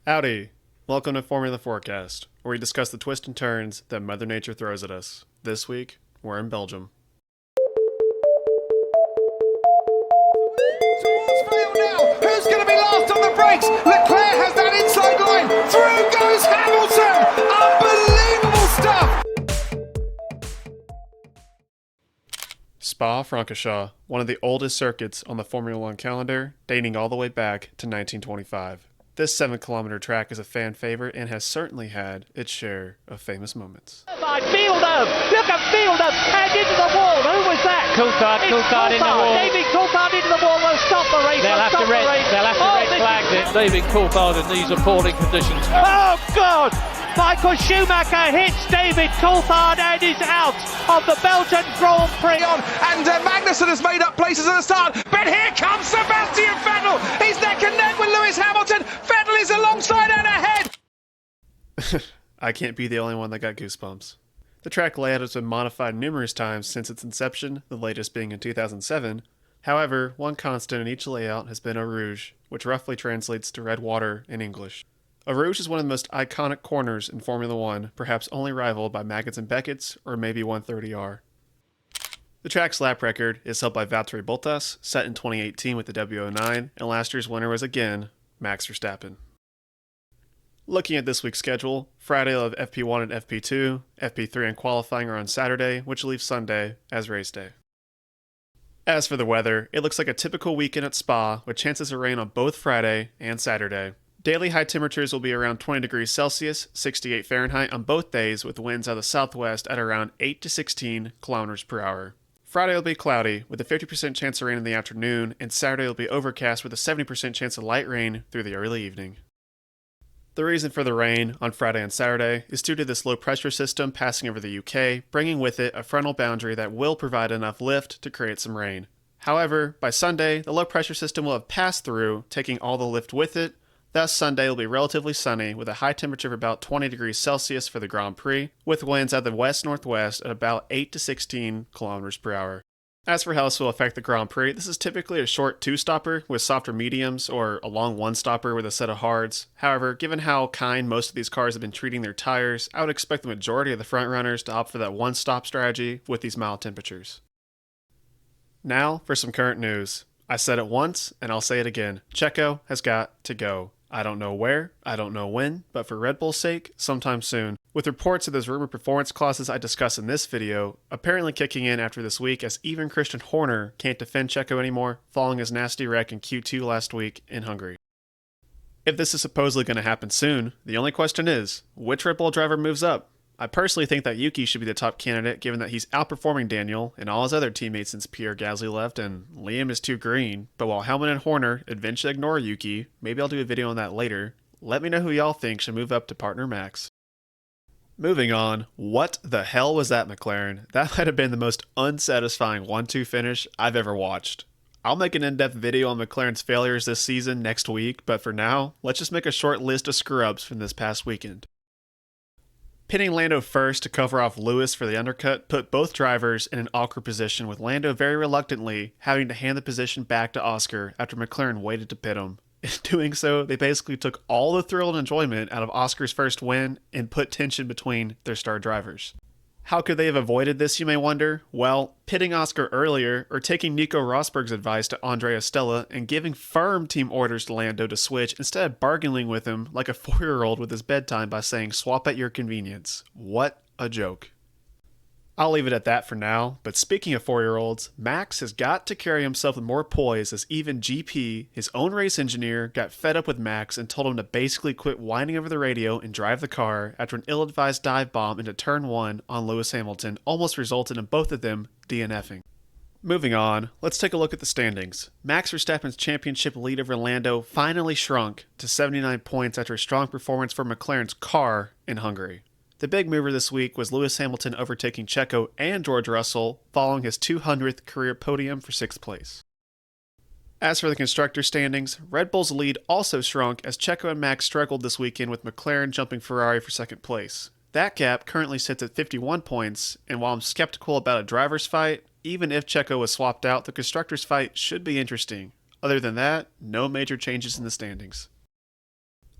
Howdy! Welcome to Formula Forecast, where we discuss the twists and turns that Mother Nature throws at us. This week, we're in Belgium. Towards Vale now. Who's going to be last on the brakes? Leclerc has that inside line. Through goes Hamilton. Unbelievable stuff. Spa-Francorchamps, one of the oldest circuits on the Formula One calendar, dating all the way back to 1925. This 7-kilometer track is a fan favorite and has certainly had its share of famous moments. By Fielder, look at Fielder, head into the wall. Who was that? Coulthard in the wall. David Coulthard into the wall. They'll stop the race. They'll have to red flag it. David Coulthard in these appalling conditions. Oh God! Michael Schumacher hits David Coulthard and is out of the Belgian Grand Prix. And Magnussen has made up places at the start. But here comes Sebastian Vettel. He's neck and neck with Lewis Hamilton. Vettel is alongside and ahead. I can't be the only one that got goosebumps. The track layout has been modified numerous times since its inception, the latest being in 2007. However, one constant in each layout has been Eau Rouge, which roughly translates to red water in English. Eau Rouge is one of the most iconic corners in Formula One, perhaps only rivaled by Maggots and Beckett's or maybe 130R. The track's lap record is held by Valtteri Bottas, set in 2018 with the W09, and last year's winner was again Max Verstappen. Looking at this week's schedule, Friday will have FP1 and FP2, FP3 and qualifying are on Saturday, which leaves Sunday as race day. As for the weather, it looks like a typical weekend at Spa, with chances of rain on both Friday and Saturday. Daily high temperatures will be around 20 degrees Celsius, 68 Fahrenheit on both days, with winds out of the southwest at around 8 to 16 kilometers per hour. Friday will be cloudy, with a 50% chance of rain in the afternoon, and Saturday will be overcast with a 70% chance of light rain through the early evening. The reason for the rain on Friday and Saturday is due to this low pressure system passing over the UK, bringing with it a frontal boundary that will provide enough lift to create some rain. However, by Sunday, the low pressure system will have passed through, taking all the lift with it. Thus, Sunday will be relatively sunny with a high temperature of about 20 degrees Celsius for the Grand Prix, with winds out of the west-northwest at about 8 to 16 kilometers per hour. As for how this will affect the Grand Prix, this is typically a short two-stopper with softer mediums or a long one-stopper with a set of hards. However, given how kind most of these cars have been treating their tires, I would expect the majority of the front-runners to opt for that one-stop strategy with these mild temperatures. Now for some current news. I said it once, and I'll say it again. Checo has got to go. I don't know where, I don't know when, but for Red Bull's sake, sometime soon. With reports of those rumored performance clauses I discussed in this video apparently kicking in after this week, as even Christian Horner can't defend Checo anymore following his nasty wreck in Q2 last week in Hungary. If this is supposedly going to happen soon, the only question is, which Red Bull driver moves up? I personally think that Yuki should be the top candidate, given that he's outperforming Daniel and all his other teammates since Pierre Gasly left, and Liam is too green. But while Helmut and Horner eventually ignore Yuki, maybe I'll do a video on that later, let me know who y'all think should move up to partner Max. Moving on, what the hell was that, McLaren? That might have been the most unsatisfying 1-2 finish I've ever watched. I'll make an in-depth video on McLaren's failures this season next week, but for now, let's just make a short list of screw-ups from this past weekend. Pitting Lando first to cover off Lewis for the undercut put both drivers in an awkward position, with Lando very reluctantly having to hand the position back to Oscar after McLaren waited to pit him. In doing so, they basically took all the thrill and enjoyment out of Oscar's first win and put tension between their star drivers. How could they have avoided this, you may wonder? Well, pitting Oscar earlier, or taking Nico Rosberg's advice to Andrea Stella and giving firm team orders to Lando to switch instead of bargaining with him like a 4-year-old with his bedtime by saying swap at your convenience. What a joke. I'll leave it at that for now, but speaking of 4-year-olds, Max has got to carry himself with more poise, as even GP, his own race engineer, got fed up with Max and told him to basically quit whining over the radio and drive the car after an ill-advised dive bomb into turn 1 on Lewis Hamilton almost resulted in both of them DNFing. Moving on, let's take a look at the standings. Max Verstappen's championship lead over Lando finally shrunk to 79 points after a strong performance for McLaren's car in Hungary. The big mover this week was Lewis Hamilton overtaking Checo and George Russell, following his 200th career podium for 6th place. As for the constructor standings, Red Bull's lead also shrunk as Checo and Max struggled this weekend, with McLaren jumping Ferrari for 2nd place. That gap currently sits at 51 points, and while I'm skeptical about a driver's fight, even if Checo was swapped out, the constructor's fight should be interesting. Other than that, no major changes in the standings.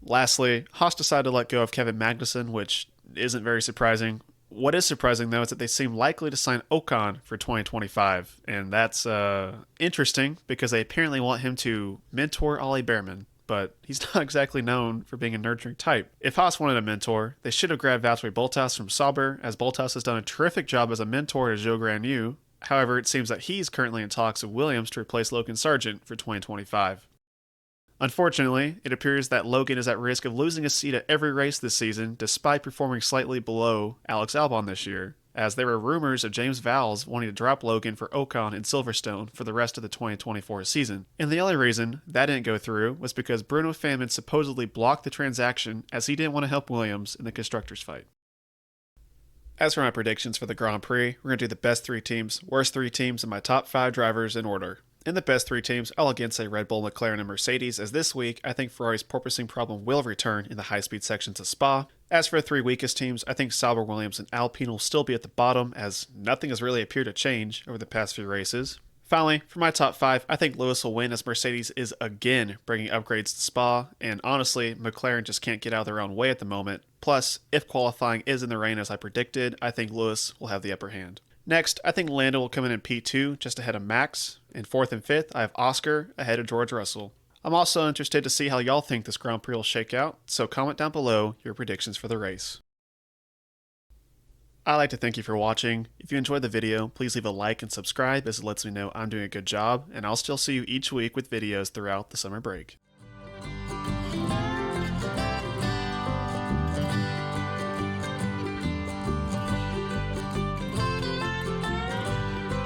Lastly, Haas decided to let go of Kevin Magnussen, which isn't very surprising. What is surprising, though, is that they seem likely to sign Ocon for 2025, and that's interesting because they apparently want him to mentor Ollie Behrman, but he's not exactly known for being a nurturing type. If Haas wanted a mentor, they should have grabbed Valtteri Bottas from Sauber, as Bottas has done a terrific job as a mentor to Zhou Guanyu. However, it seems that he's currently in talks with Williams to replace Logan Sargent for 2025. Unfortunately, it appears that Logan is at risk of losing a seat at every race this season, despite performing slightly below Alex Albon this year, as there were rumors of James Vowles wanting to drop Logan for Ocon in Silverstone for the rest of the 2024 season. And the only reason that didn't go through was because Bruno Famin supposedly blocked the transaction as he didn't want to help Williams in the constructors' fight. As for my predictions for the Grand Prix, we're going to do the best 3 teams, worst 3 teams, and my top 5 drivers in order. In the best 3 teams, I'll again say Red Bull, McLaren, and Mercedes, as this week I think Ferrari's porpoising problem will return in the high-speed sections of Spa. As for the 3 weakest teams, I think Sauber, Williams, and Alpine will still be at the bottom, as nothing has really appeared to change over the past few races. Finally, for my top 5, I think Lewis will win as Mercedes is again bringing upgrades to Spa, and honestly, McLaren just can't get out of their own way at the moment. Plus, if qualifying is in the rain as I predicted, I think Lewis will have the upper hand. Next, I think Lando will come in P2, just ahead of Max. In 4th and 5th, I have Oscar ahead of George Russell. I'm also interested to see how y'all think this Grand Prix will shake out, so comment down below your predictions for the race. I'd like to thank you for watching. If you enjoyed the video, please leave a like and subscribe as it lets me know I'm doing a good job, and I'll still see you each week with videos throughout the summer break.